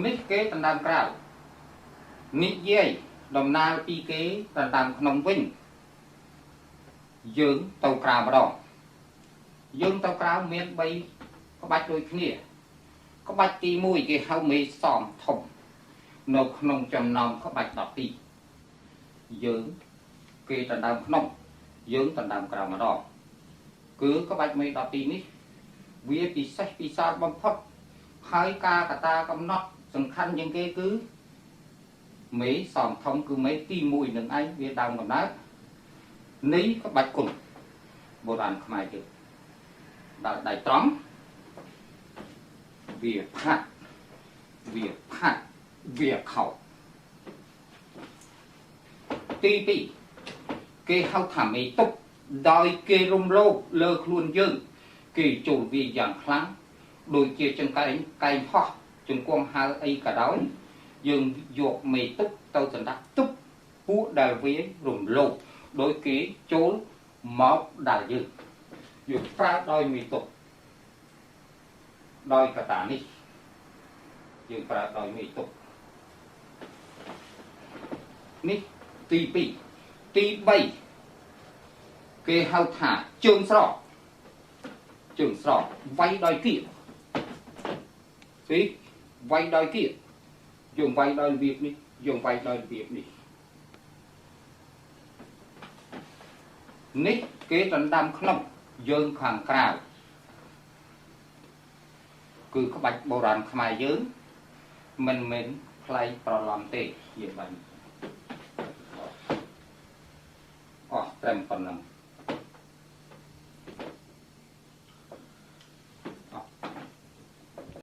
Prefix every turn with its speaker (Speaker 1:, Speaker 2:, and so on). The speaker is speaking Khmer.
Speaker 1: នេះគេដណ្ដើមក្រៅនិយាយដំណើរពីគេដណ្ដើមក្នុងវិញយើងទៅក្រៅម្ដងយើងទៅក្រៅមាន3ក្បាច់ដូចគ្នាក្បាច់ទី1គេហៅមេសំធំនៅក្នុងចំណោមក្បាច់12យើងគេដណ្ដើមក្នុងយើងដណ្ដើមក្រៅម្ដងគឺក្បាច់មេ12នេះវាពិសេសពិសាលបំផុតហើយការកតាកំណត់សំខាន់ជាងគេគឺមេសំធំគឺមេទី1នឹងឯងវាដើមកំណើតនេះក្បាច់គុណបុរាណខ្មែរយើងដល់ដៃត្រង់វាផាត់វាខោទី2គេហៅថាមេតុបដោយគេរំលោភលើខ្លួនយើងគេចូលវាយ៉ាងខ្លាំងដូចជាចង្កេងកែងហោះជង្គង់ហៅអីក៏ដោយយើងយកមេតុបទៅសម្រាប់ទប់ពួកដែលវារំលោភដោយគេចូលមកដល់យើងប្រើដោយមេតុបដោយកតានេះយើងប្រើដោយមេតុបនេះទី2ទី3គេហៅថាជើងស្រកវាយដោយគៀកវាយដោយគៀកយើងវាយដោយរបៀបនេះយើងវាយដោយរបៀបនេះនេះគេដណ្ដើមក្នុងយើងខាងក្រៅគឺក្បាច់បុរាណខ្មែរយើងមិនមែនផ្លែកប្រឡំទេយើងបានអស់ត្រឹមប៉ុណ្ណឹង